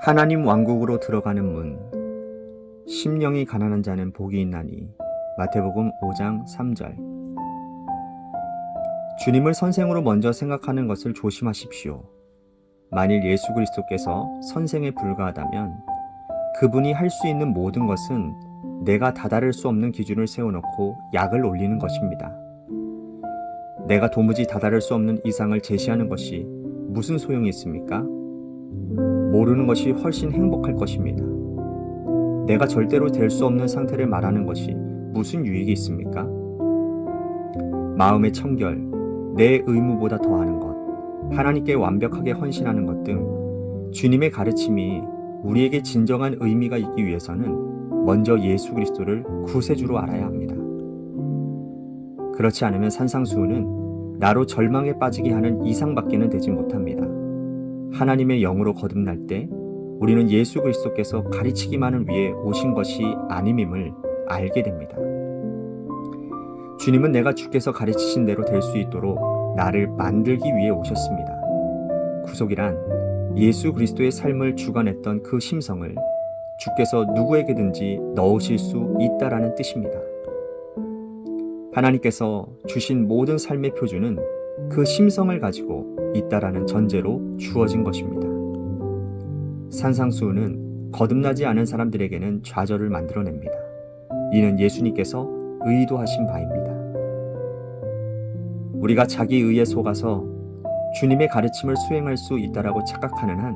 하나님 왕국으로 들어가는 문, 심령이 가난한 자는 복이 있나니. 마태복음 5장 3절. 주님을 선생으로 먼저 생각하는 것을 조심하십시오. 만일 예수 그리스도께서 선생에 불과하다면 그분이 할 수 있는 모든 것은 내가 다다를 수 없는 기준을 세워놓고 약을 올리는 것입니다. 내가 도무지 다다를 수 없는 이상을 제시하는 것이 무슨 소용이 있습니까? 모르는 것이 훨씬 행복할 것입니다. 내가 절대로 될 수 없는 상태를 말하는 것이 무슨 유익이 있습니까? 마음의 청결, 내 의무보다 더하는 것, 하나님께 완벽하게 헌신하는 것 등 주님의 가르침이 우리에게 진정한 의미가 있기 위해서는 먼저 예수 그리스도를 구세주로 알아야 합니다. 그렇지 않으면 산상수훈은 나로 절망에 빠지게 하는 이상밖에는 되지 못합니다. 하나님의 영으로 거듭날 때 우리는 예수 그리스도께서 가르치기만을 위해 오신 것이 아님임을 알게 됩니다. 주님은 내가 주께서 가르치신 대로 될 수 있도록 나를 만들기 위해 오셨습니다. 구속이란 예수 그리스도의 삶을 주관했던 그 심성을 주께서 누구에게든지 넣으실 수 있다라는 뜻입니다. 하나님께서 주신 모든 삶의 표준은 그 심성을 가지고 있다라는 전제로 주어진 것입니다. 산상수훈은 거듭나지 않은 사람들에게는 좌절을 만들어냅니다. 이는 예수님께서 의도하신 바입니다. 우리가 자기 의에 속아서 주님의 가르침을 수행할 수 있다라고 착각하는 한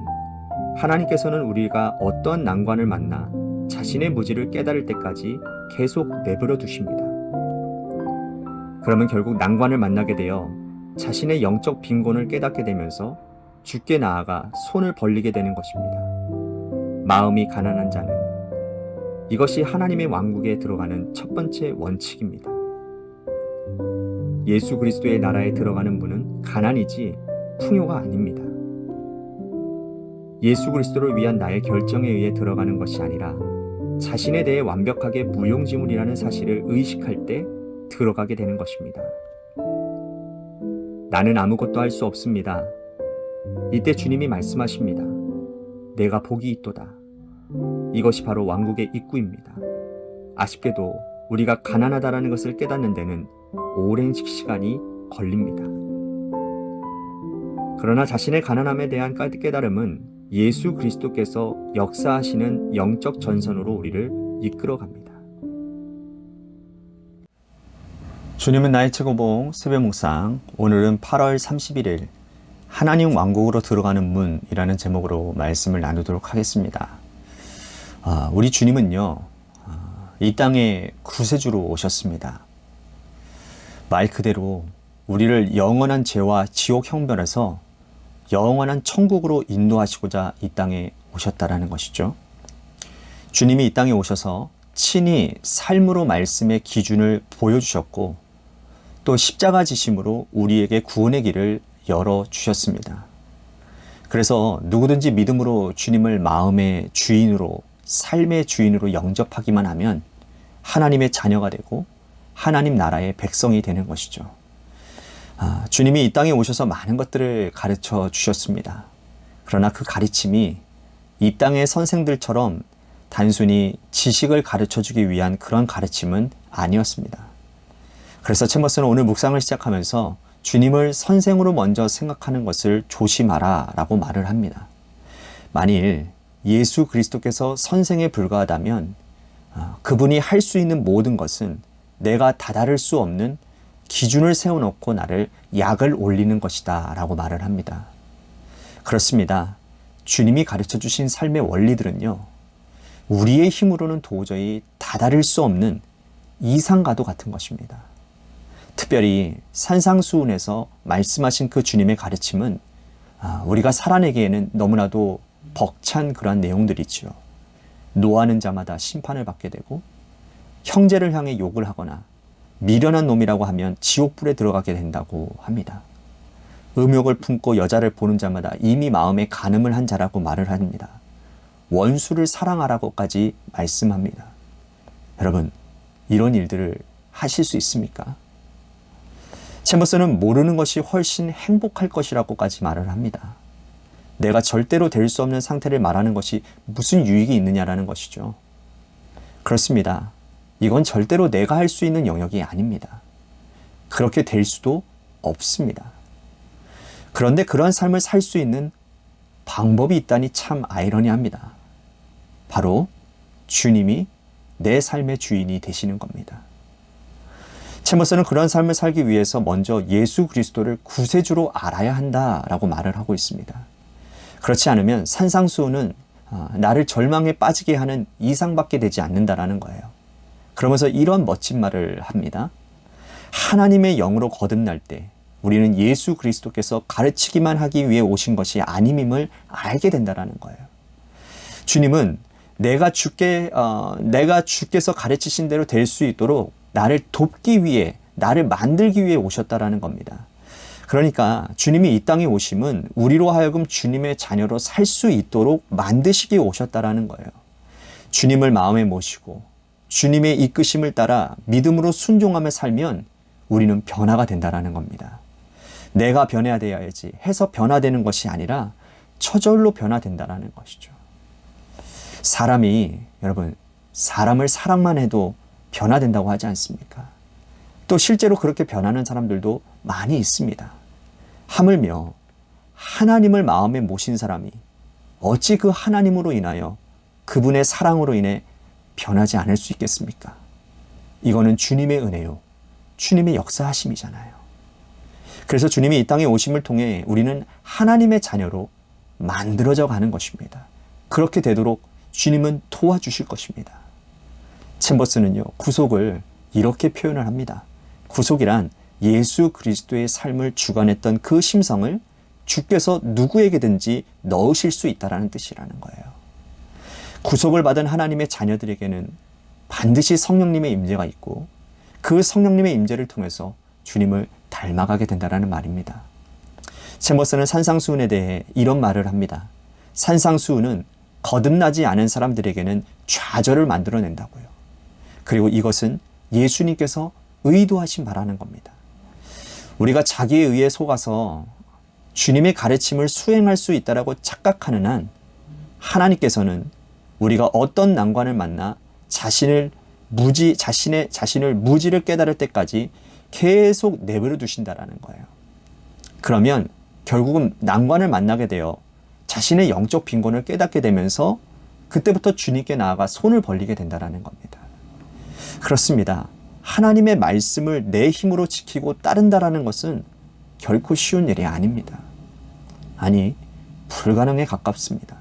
하나님께서는 우리가 어떠한 난관을 만나 자신의 무지를 깨달을 때까지 계속 내버려 두십니다. 그러면 결국 난관을 만나게 되어 자신의 영적 빈곤을 깨닫게 되면서 주께 나아가 손을 벌리게 되는 것입니다. 마음이 가난한 자는, 이것이 하나님의 왕국에 들어가는 첫 번째 원칙입니다. 예수 그리스도의 나라에 들어가는 분은 가난이지 풍요가 아닙니다. 예수 그리스도를 위한 나의 결정에 의해 들어가는 것이 아니라 자신에 대해 완벽하게 무용지물이라는 사실을 의식할 때 들어가게 되는 것입니다. 나는 아무것도 할 수 없습니다. 이때 주님이 말씀하십니다. 내가 복이 있도다. 이것이 바로 왕국의 입구입니다. 아쉽게도 우리가 가난하다라는 것을 깨닫는 데는 오랜 시간이 걸립니다. 그러나 자신의 가난함에 대한 깨달음은 예수 그리스도께서 역사하시는 영적 전선으로 우리를 이끌어갑니다. 주님은 나의 최고봉 새벽 묵상, 오늘은 8월 31일 하나님 왕국으로 들어가는 문이라는 제목으로 말씀을 나누도록 하겠습니다. 우리 주님은요, 이 땅에 구세주로 오셨습니다. 말 그대로 우리를 영원한 죄와 지옥 형벌에서 영원한 천국으로 인도하시고자 이 땅에 오셨다라는 것이죠. 주님이 이 땅에 오셔서 친히 삶으로 말씀의 기준을 보여주셨고 또 십자가 지심으로 우리에게 구원의 길을 열어주셨습니다. 그래서 누구든지 믿음으로 주님을 마음의 주인으로, 삶의 주인으로 영접하기만 하면 하나님의 자녀가 되고 하나님 나라의 백성이 되는 것이죠. 주님이 이 땅에 오셔서 많은 것들을 가르쳐 주셨습니다. 그러나 그 가르침이 이 땅의 선생들처럼 단순히 지식을 가르쳐 주기 위한 그런 가르침은 아니었습니다. 그래서 챔버스는 오늘 묵상을 시작하면서 주님을 선생으로 먼저 생각하는 것을 조심하라 라고 말을 합니다. 만일 예수 그리스도께서 선생에 불과하다면 그분이 할 수 있는 모든 것은 내가 다다를 수 없는 기준을 세워놓고 나를 약을 올리는 것이다 라고 말을 합니다. 그렇습니다. 주님이 가르쳐 주신 삶의 원리들은요, 우리의 힘으로는 도저히 다다를 수 없는 이상과도 같은 것입니다. 특별히 산상수훈에서 말씀하신 그 주님의 가르침은 우리가 살아내기에는 너무나도 벅찬 그러한 내용들이지요. 노하는 자마다 심판을 받게 되고 형제를 향해 욕을 하거나 미련한 놈이라고 하면 지옥불에 들어가게 된다고 합니다. 음욕을 품고 여자를 보는 자마다 이미 마음에 간음을 한 자라고 말을 합니다. 원수를 사랑하라고까지 말씀합니다. 여러분, 이런 일들을 하실 수 있습니까? 챔버스는 모르는 것이 훨씬 행복할 것이라고까지 말을 합니다. 내가 절대로 될 수 없는 상태를 말하는 것이 무슨 유익이 있느냐라는 것이죠. 그렇습니다. 이건 절대로 내가 할 수 있는 영역이 아닙니다. 그렇게 될 수도 없습니다. 그런데 그런 삶을 살 수 있는 방법이 있다니 참 아이러니합니다. 바로 주님이 내 삶의 주인이 되시는 겁니다. 챔버스는 그런 삶을 살기 위해서 먼저 예수 그리스도를 구세주로 알아야 한다라고 말을 하고 있습니다. 그렇지 않으면 산상수훈은 나를 절망에 빠지게 하는 이상밖에 되지 않는다라는 거예요. 그러면서 이런 멋진 말을 합니다. 하나님의 영으로 거듭날 때 우리는 예수 그리스도께서 가르치기만 하기 위해 오신 것이 아님임을 알게 된다라는 거예요. 주님은 내가 주께서 가르치신 대로 될 수 있도록 나를 돕기 위해, 나를 만들기 위해 오셨다라는 겁니다. 그러니까 주님이 이 땅에 오심은 우리로 하여금 주님의 자녀로 살 수 있도록 만드시기 오셨다라는 거예요. 주님을 마음에 모시고 주님의 이끄심을 따라 믿음으로 순종하며 살면 우리는 변화가 된다라는 겁니다. 내가 변화되어야지 해서 변화되는 것이 아니라 저절로 변화된다라는 것이죠. 여러분, 사람을 사랑만 해도 변화된다고 하지 않습니까? 또 실제로 그렇게 변하는 사람들도 많이 있습니다. 하물며 하나님을 마음에 모신 사람이 어찌 그 하나님으로 인하여 그분의 사랑으로 인해 변하지 않을 수 있겠습니까? 이거는 주님의 은혜요, 주님의 역사하심이잖아요. 그래서 주님이 이 땅에 오심을 통해 우리는 하나님의 자녀로 만들어져 가는 것입니다. 그렇게 되도록 주님은 도와주실 것입니다. 챔버스는요, 구속을 이렇게 표현을 합니다. 구속이란 예수 그리스도의 삶을 주관했던 그 심성을 주께서 누구에게든지 넣으실 수 있다는 뜻이라는 거예요. 구속을 받은 하나님의 자녀들에게는 반드시 성령님의 임재가 있고 그 성령님의 임재를 통해서 주님을 닮아가게 된다는 말입니다. 챔버스는 산상수훈에 대해 이런 말을 합니다. 산상수훈은 거듭나지 않은 사람들에게는 좌절을 만들어낸다고요. 그리고 이것은 예수님께서 의도하신 바라는 겁니다. 우리가 자기의 의에 속아서 주님의 가르침을 수행할 수 있다라고 착각하는 한 하나님께서는 우리가 어떤 난관을 만나 자신을 무지를 깨달을 때까지 계속 내버려 두신다라는 거예요. 그러면 결국은 난관을 만나게 되어 자신의 영적 빈곤을 깨닫게 되면서 그때부터 주님께 나아가 손을 벌리게 된다라는 겁니다. 그렇습니다. 하나님의 말씀을 내 힘으로 지키고 따른다라는 것은 결코 쉬운 일이 아닙니다. 아니, 불가능에 가깝습니다.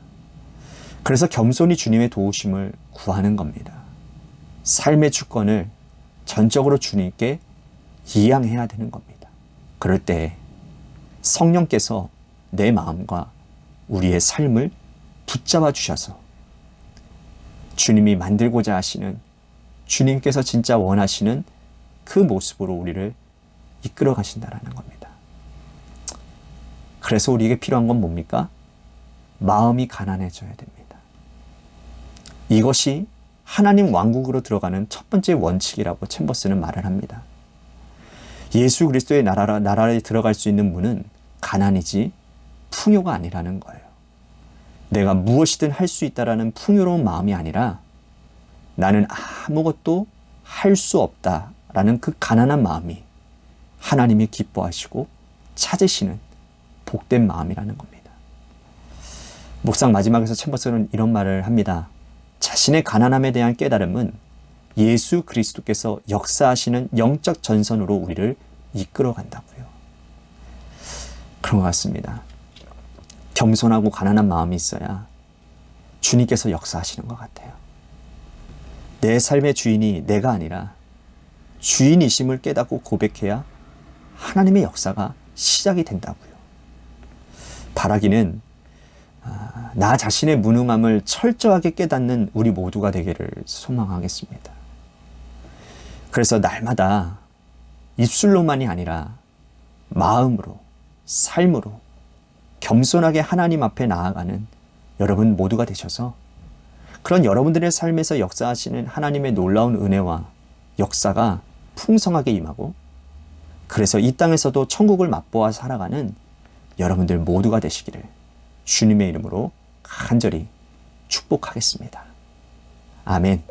그래서 겸손히 주님의 도우심을 구하는 겁니다. 삶의 주권을 전적으로 주님께 이양해야 되는 겁니다. 그럴 때 성령께서 내 마음과 우리의 삶을 붙잡아 주셔서 주님이 만들고자 하시는, 주님께서 진짜 원하시는 그 모습으로 우리를 이끌어 가신다는 겁니다. 그래서 우리에게 필요한 건 뭡니까? 마음이 가난해져야 됩니다. 이것이 하나님 왕국으로 들어가는 첫 번째 원칙이라고 챔버스는 말을 합니다. 예수 그리스도의 나라에 들어갈 수 있는 문은 가난이지 풍요가 아니라는 거예요. 내가 무엇이든 할 수 있다라는 풍요로운 마음이 아니라 나는 아무것도 할 수 없다라는 그 가난한 마음이 하나님이 기뻐하시고 찾으시는 복된 마음이라는 겁니다. 묵상 마지막에서 챔버스는 이런 말을 합니다. 자신의 가난함에 대한 깨달음은 예수 그리스도께서 역사하시는 영적 전선으로 우리를 이끌어 간다고요. 그런 것 같습니다. 겸손하고 가난한 마음이 있어야 주님께서 역사하시는 것 같아요. 내 삶의 주인이 내가 아니라 주인이심을 깨닫고 고백해야 하나님의 역사가 시작이 된다고요. 바라기는 나 자신의 무능함을 철저하게 깨닫는 우리 모두가 되기를 소망하겠습니다. 그래서 날마다 입술로만이 아니라 마음으로, 삶으로 겸손하게 하나님 앞에 나아가는 여러분 모두가 되셔서 그런 여러분들의 삶에서 역사하시는 하나님의 놀라운 은혜와 역사가 풍성하게 임하고 그래서 이 땅에서도 천국을 맛보아 살아가는 여러분들 모두가 되시기를 주님의 이름으로 간절히 축복하겠습니다. 아멘.